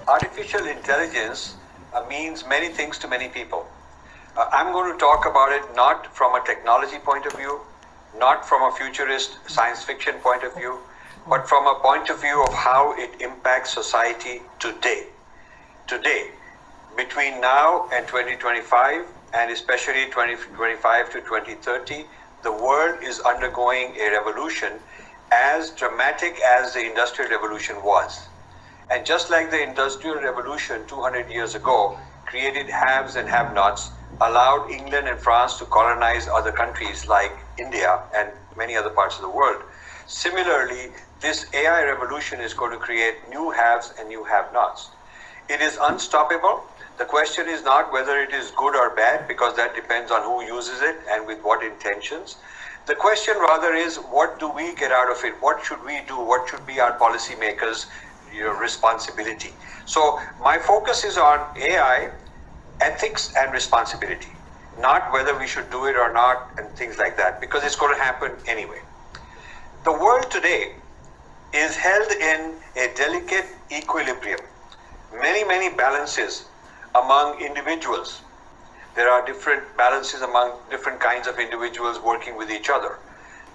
artificial intelligence means many things to many people. I'm going to talk about it not from a technology point of view, not from a futurist science fiction point of view, but from a point of view of how it impacts society today. Today, between now and 2025, and especially 2025 to 2030, the world is undergoing a revolution as dramatic as the Industrial Revolution was. And just like the Industrial Revolution 200 years ago created haves and have-nots, allowed England and France to colonize other countries like India and many other parts of the world, similarly, this AI revolution is going to create new haves and new have-nots. It is unstoppable. The question is not whether it is good or bad, because that depends on who uses it and with what intentions. The question rather is, what do we get out of it? What should we do? What should be our policymakers' responsibility? So my focus is on AI, ethics and responsibility, not whether we should do it or not and things like that, because it's going to happen anyway. The world today is held in a delicate equilibrium. Many balances among individuals. There are different balances among different kinds of individuals working with each other.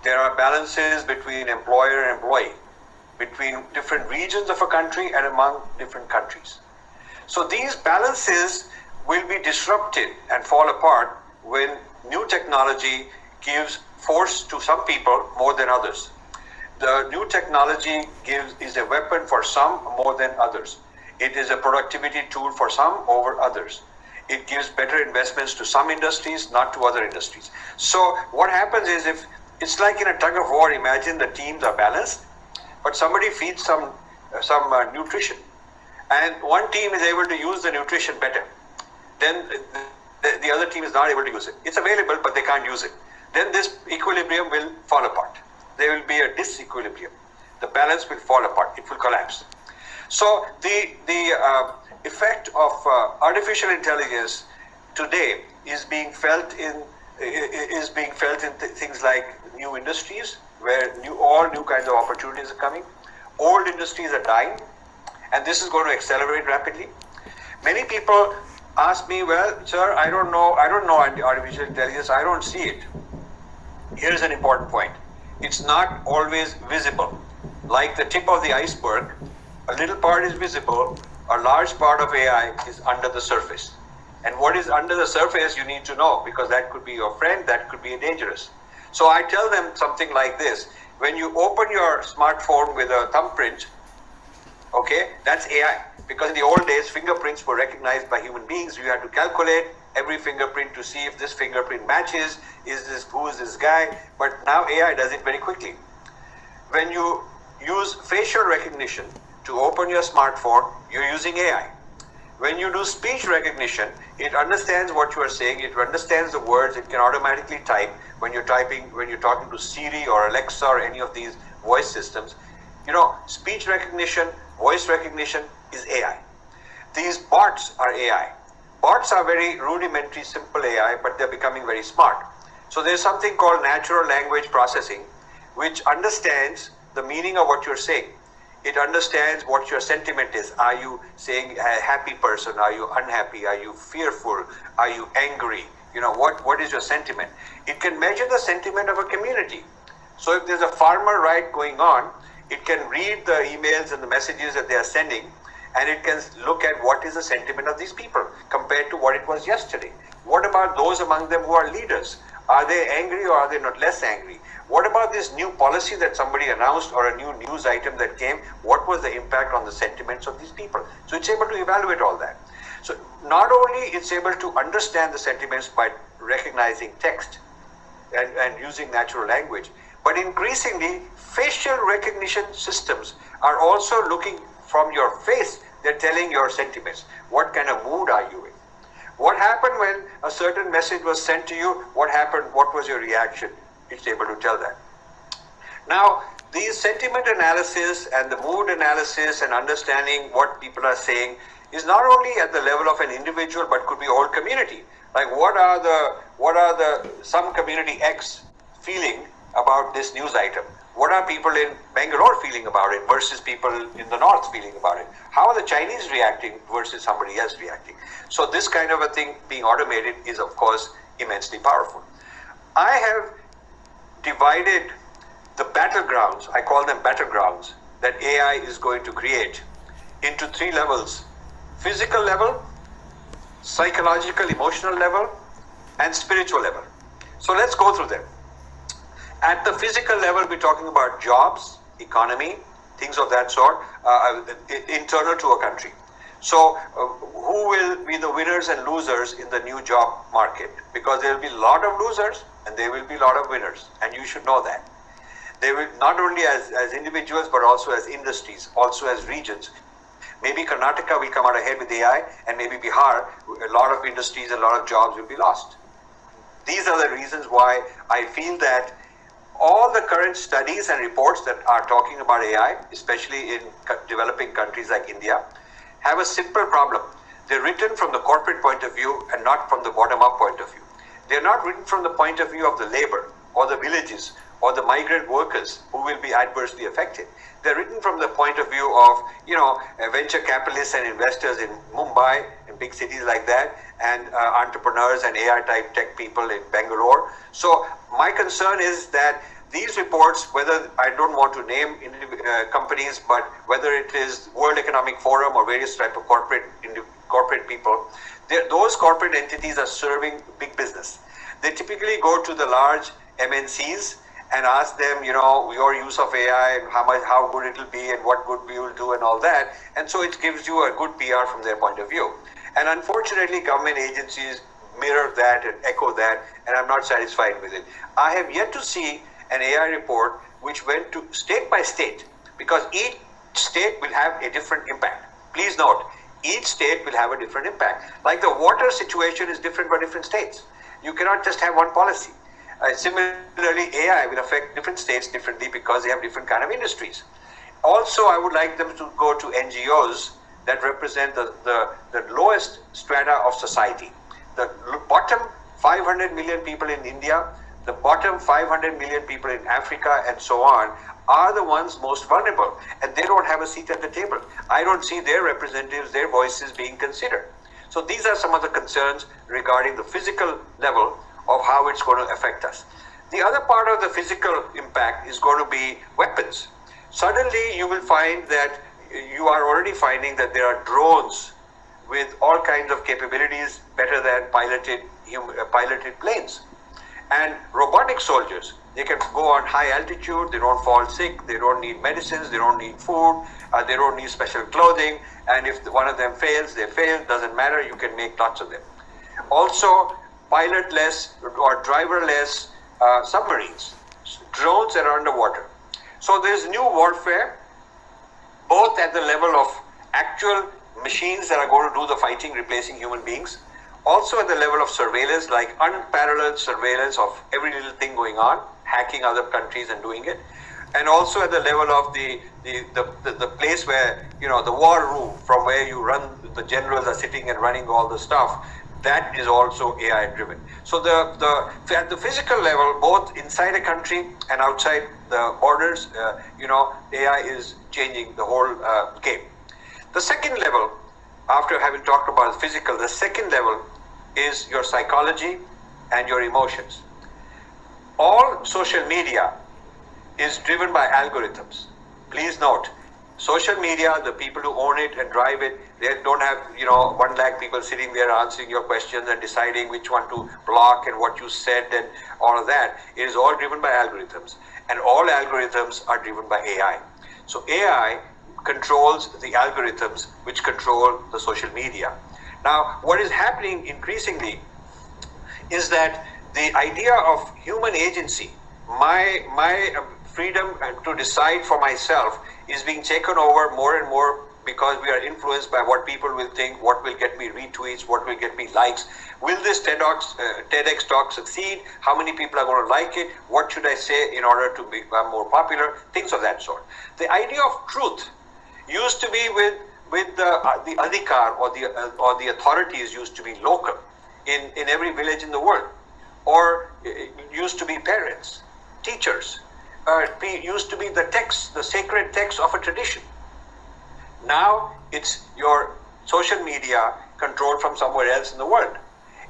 There are balances between employer and employee, between different regions of a country and among different countries. So these balances will be disrupted and fall apart when new technology gives force to some people more than others. The new technology is a weapon for some more than others. It is a productivity tool for some over others. It gives better investments to some industries, not to other industries. So what happens is, if it's like in a tug of war, imagine the teams are balanced, but somebody feeds some nutrition, and one team is able to use the nutrition better. Then the other team is not able to use it. It's available, but they can't use it. Then this equilibrium will fall apart. There will be a disequilibrium. The balance will fall apart. It will collapse. So the effect of artificial intelligence today is being felt in things like new industries, where all new kinds of opportunities are coming. Old industries are dying, and this is going to accelerate rapidly. Many people ask me, well, sir, I don't know artificial intelligence. I don't see it. Here's an important point. It's not always visible. Like the tip of the iceberg, a little part is visible, a large part of AI is under the surface. And what is under the surface, you need to know, because that could be your friend, that could be dangerous. So I tell them something like this: when you open your smartphone with a thumbprint, okay, that's AI. Because in the old days, fingerprints were recognized by human beings. You had to calculate every fingerprint to see if this fingerprint matches, who is this guy? But now AI does it very quickly. When you use facial recognition to open your smartphone, you're using AI. When you do speech recognition, it understands what you are saying, it understands the words, it can automatically type when you're talking to Siri or Alexa or any of these voice systems. Speech recognition, voice recognition is AI. These bots are AI. Bots are very rudimentary, simple AI, but they're becoming very smart. So there's something called natural language processing, which understands the meaning of what you're saying. It understands what your sentiment is. Are you saying a happy person? Are you unhappy? Are you fearful? Are you angry? What is your sentiment? It can measure the sentiment of a community. So if there's a farmer riot going on, it can read the emails and the messages that they are sending, and it can look at what is the sentiment of these people compared to what it was yesterday. What about those among them who are leaders? Are they angry or are they not less angry? What about this new policy that somebody announced or a new news item that came? What was the impact on the sentiments of these people? So it's able to evaluate all that. So not only it's able to understand the sentiments by recognizing text and using natural language, but increasingly facial recognition systems are also looking from your face. They're telling your sentiments. What kind of mood are you in? What happened when a certain message was sent to you? What happened? What was your reaction? It's able to tell that. Now, these sentiment analysis and the mood analysis and understanding what people are saying is not only at the level of an individual, but could be a whole community. Like what are the some community X feeling about this news item? What are people in Bangalore feeling about it versus people in the north feeling about it? How are the Chinese reacting versus somebody else reacting? So this kind of a thing being automated is, of course, immensely powerful. I have divided the battlegrounds, I call them battlegrounds, that AI is going to create into three levels: physical level, psychological, emotional level, and spiritual level. So let's go through them. At the physical level, we're talking about jobs, economy, things of that sort, internal to a country. So who will be the winners and losers in the new job market? Because there will be a lot of losers and there will be a lot of winners, and you should know that. They will not only as individuals, but also as industries, also as regions. Maybe Karnataka will come out ahead with AI, and maybe Bihar, a lot of industries, a lot of jobs will be lost. These are the reasons why I feel that all the current studies and reports that are talking about AI, especially in developing countries like India, have a simple problem. They're written from the corporate point of view and not from the bottom-up point of view. They're not written from the point of view of the labor or the villages or the migrant workers who will be adversely affected. They're written from the point of view of, venture capitalists and investors in Mumbai and big cities like that, and entrepreneurs and AI-type tech people in Bangalore. So my concern is that these reports, whether I don't want to name companies, but whether it is World Economic Forum or various type of corporate people, those corporate entities are serving big business. They typically go to the large MNCs and ask them, your use of AI and how good it will be and what good we will do and all that. And so it gives you a good PR from their point of view. And unfortunately, government agencies mirror that and echo that, and I'm not satisfied with it. I have yet to see an AI report which went to state by state, because each state will have a different impact. Please note, each state will have a different impact. Like the water situation is different for different states. You cannot just have one policy. Similarly, AI will affect different states differently because they have different kind of industries. Also, I would like them to go to NGOs that represent the lowest strata of society. The bottom 500 million people in India, the bottom 500 million people in Africa, and so on, are the ones most vulnerable, and they don't have a seat at the table. I don't see their representatives, their voices being considered. So these are some of the concerns regarding the physical level of how it's going to affect us. The other part of the physical impact is going to be weapons. Suddenly you will find that you are already finding that there are drones with all kinds of capabilities better than piloted planes. And robotic soldiers, they can go on high altitude, they don't fall sick, they don't need medicines, they don't need food, they don't need special clothing, and if one of them fails, they fail, doesn't matter, you can make lots of them. Also, pilotless or driverless submarines, drones that are underwater. So there's new warfare, both at the level of actual machines that are going to do the fighting, replacing human beings, also at the level of surveillance, like unparalleled surveillance of every little thing going on, hacking other countries and doing it, and also at the level of the place where, the war room from where you run, the generals are sitting and running all the stuff. That is also AI driven. So at the physical level, both inside a country and outside the borders, AI is changing the whole game. The second level, after having talked about physical, the second level is your psychology and your emotions. All social media is driven by algorithms. Please note, social media, the people who own it and drive it, they don't have 1 lakh people sitting there answering your questions and deciding which one to block and what you said and all of that. It is all driven by algorithms, and all algorithms are driven by AI. So AI controls the algorithms which control the social media. Now, what is happening increasingly is that the idea of human agency, my freedom to decide for myself, is being taken over more and more because we are influenced by what people will think, what will get me retweets, what will get me likes. Will this TEDx talk succeed? How many people are going to like it? What should I say in order to become more popular? Things of that sort. The idea of truth used to be with the adhikar or the authorities used to be local in every village in the world, or it used to be parents, teachers, used to be the text, the sacred text of a tradition. Now it's your social media controlled from somewhere else in the world.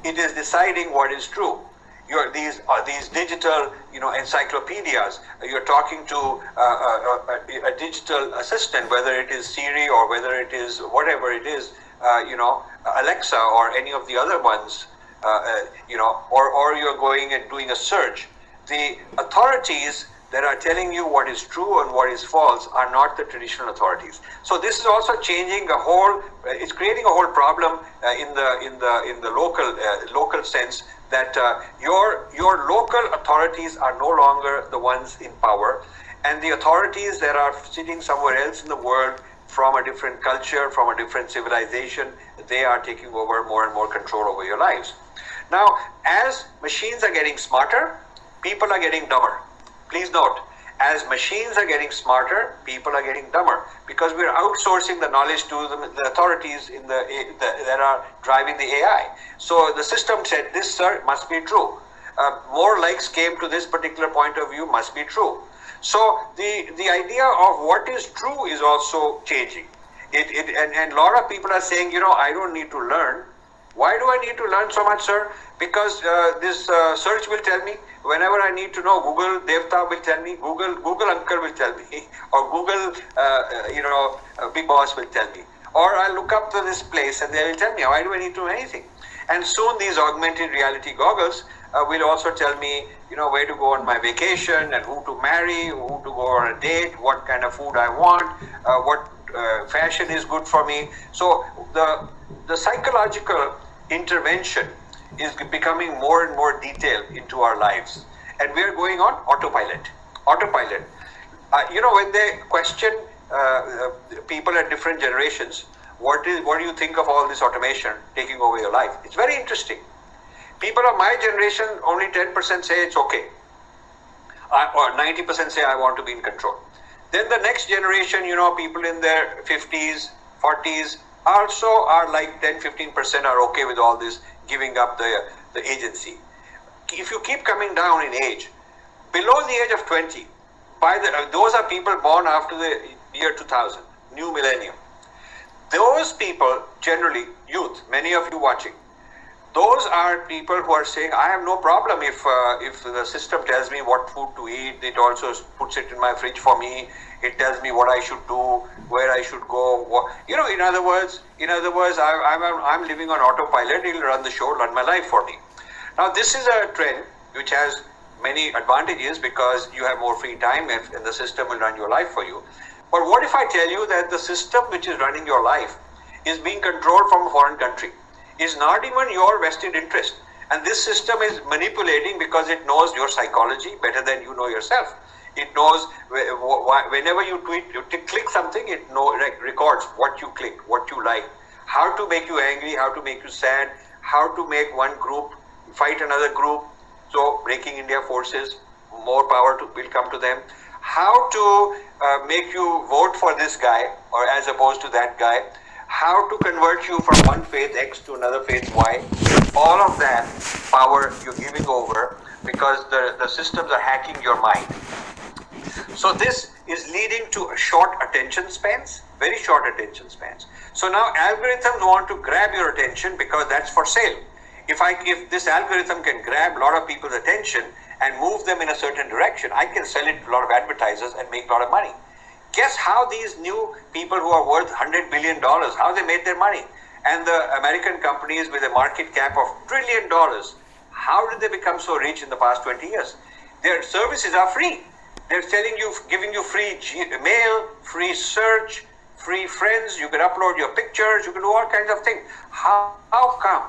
It is deciding what is true. These digital, encyclopedias. You're talking to a digital assistant, whether it is Siri or whether it is whatever it is, Alexa or any of the other ones, or you're going and doing a search. The authorities that are telling you what is true and what is false are not the traditional authorities. So this is also changing the whole. It's creating a whole problem in the local sense that your local authorities are no longer the ones in power, and the authorities that are sitting somewhere else in the world from a different culture, from a different civilization, they are taking over more and more control over your lives. Now, as machines are getting smarter, people are getting dumber. Please note, as machines are getting smarter, people are getting dumber, because we're outsourcing the knowledge to the authorities that are driving the AI. So the system said, this, sir, must be true. More likes came to this particular point of view, must be true. So the idea of what is true is also changing. And a lot of people are saying, I don't need to learn. Why do I need to learn so much, sir? Because this search will tell me. Whenever I need to know, Google Devta will tell me, Google Uncle will tell me, or Google, Big Boss will tell me. Or I'll look up to this place and they will tell me, why do I need to know anything? And soon these augmented reality goggles will also tell me, where to go on my vacation and who to marry, who to go on a date, what kind of food I want, what fashion is good for me. So the psychological intervention is becoming more and more detailed into our lives, and we are going on autopilot. When they question people at different generations, what do you think of all this automation taking over your life? It's very interesting. People of my generation, only 10% say it's okay, or 90% say I want to be in control. Then the next generation, people in their 50s, 40s also are like 10-15% are okay with all this, giving up the agency. If you keep coming down in age, below the age of 20, those are people born after the year 2000, new millennium. Those people, generally youth, many of you watching, those are people who are saying, I have no problem if the system tells me what food to eat. It also puts it in my fridge for me. It tells me what I should do, where I should go. In other words, I'm living on autopilot. It'll run the show, run my life for me. Now, this is a trend which has many advantages because you have more free time and the system will run your life for you. But what if I tell you that the system which is running your life is being controlled from a foreign country? Is not even your vested interest, and this system is manipulating because it knows your psychology better than you know yourself. It knows whenever you click something, it records what you click, what you like, how to make you angry, how to make you sad, how to make one group fight another group. So breaking India forces, more power will come to them. How to make you vote for this guy or as opposed to that guy. How to convert you from one faith X to another faith Y. All of that power you're giving over because the systems are hacking your mind. So this is leading to short attention spans, very short attention spans. So now algorithms want to grab your attention because that's for sale. If this algorithm can grab a lot of people's attention and move them in a certain direction, I can sell it to a lot of advertisers and make a lot of money. Guess how these new people who are worth $100 billion, how they made their money? And the American companies with a market cap of $1 trillion, how did they become so rich in the past 20 years? Their services are free. They're giving you free mail, free search, free friends. You can upload your pictures. You can do all kinds of things. How come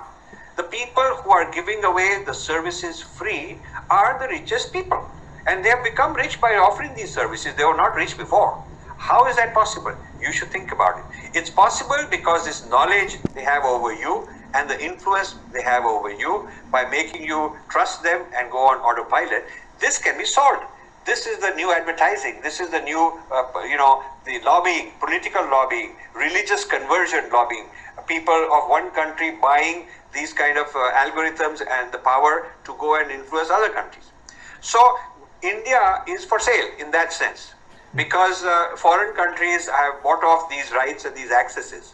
the people who are giving away the services free are the richest people? And they have become rich by offering these services. They were not rich before. How is that possible? You should think about it. It's possible because this knowledge they have over you and the influence they have over you by making you trust them and go on autopilot. This can be solved. This is the new advertising. This is the new, the lobbying, political lobbying, religious conversion lobbying. People of one country buying these kind of algorithms and the power to go and influence other countries. So India is for sale in that sense because foreign countries have bought off these rights and these accesses.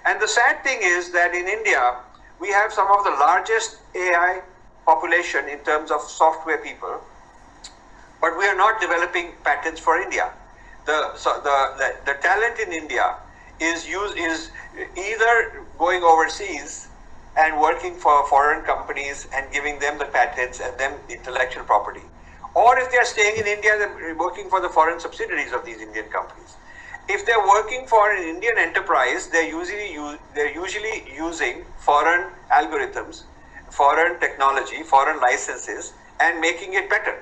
And the sad thing is that in India, we have some of the largest AI population in terms of software people, but we are not developing patents for India. The talent in India is either going overseas and working for foreign companies and giving them the patents and them intellectual property, or if they are staying in India, they're working for the foreign subsidiaries of these Indian companies. If they're working for an Indian enterprise, they're usually using foreign algorithms, foreign technology, foreign licenses, and making it better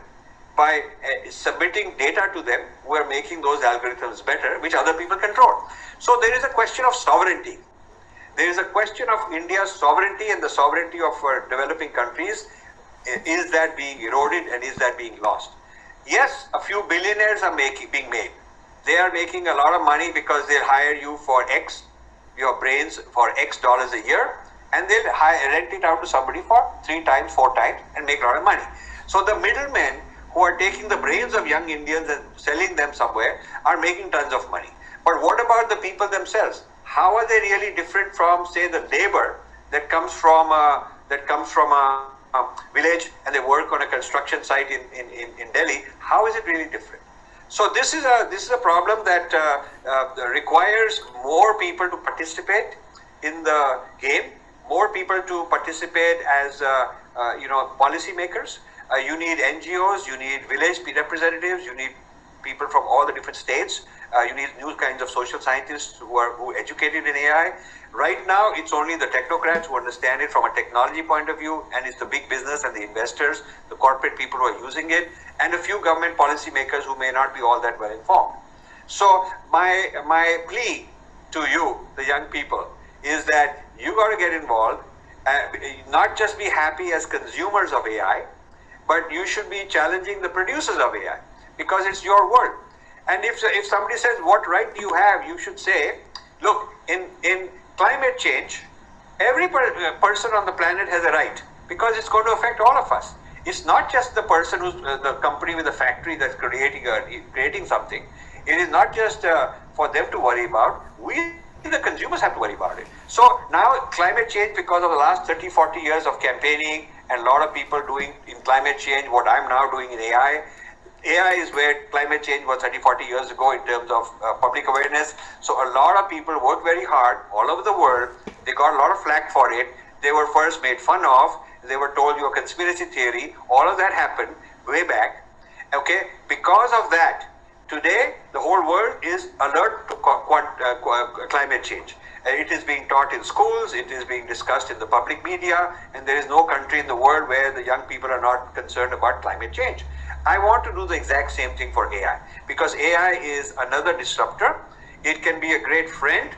by submitting data to them who are making those algorithms better, which other people control. So there is a question of sovereignty. There is a question of India's sovereignty and the sovereignty of developing countries. Is that being eroded and is that being lost? Yes, a few billionaires are being made. They are making a lot of money because they'll hire you for X, your brains for X dollars a year, and they'll rent it out to somebody for 3 times, 4 times, and make a lot of money. So the middlemen who are taking the brains of young Indians and selling them somewhere are making tons of money. But what about the people themselves? How are they really different from, say, the labor that comes from a village and they work on a construction site in Delhi? How is it really different? So this is a problem that requires more people to participate in the game, more people to participate as policymakers. You need NGOs, you need village representatives, you need people from all the different states. You need new kinds of social scientists who are educated in AI. Right now, it's only the technocrats who understand it from a technology point of view, and it's the big business and the investors, the corporate people who are using it, and a few government policymakers who may not be all that well informed. So my plea to you, the young people, is that you got to get involved, not just be happy as consumers of AI, but you should be challenging the producers of AI because it's your world. And if somebody says, what right do you have? You should say, look, in climate change, every person on the planet has a right because it's going to affect all of us. It's not just the person who's the company with the factory that's creating something. It is not just for them to worry about. We, the consumers, have to worry about it. So now climate change, because of the last 30, 40 years of campaigning and a lot of people doing in climate change what I'm now doing in AI, AI is where climate change was 30, 40 years ago in terms of public awareness. So a lot of people worked very hard all over the world. They got a lot of flack for it. They were first made fun of. They were told you're a conspiracy theory. All of that happened way back. Okay, because of that, today the whole world is alert to climate change. It is being taught in schools, it is being discussed in the public media, and there is no country in the world where the young people are not concerned about climate change. I want to do the exact same thing for AI because AI is another disruptor. It can be a great friend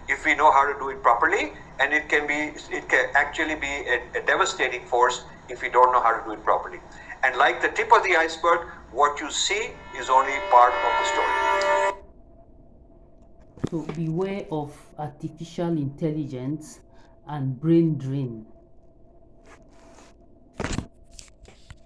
if we know how to do it properly, and it can actually be a devastating force if we don't know how to do it properly. And like the tip of the iceberg, what you see is only part of the story. So beware of artificial intelligence and brain drain.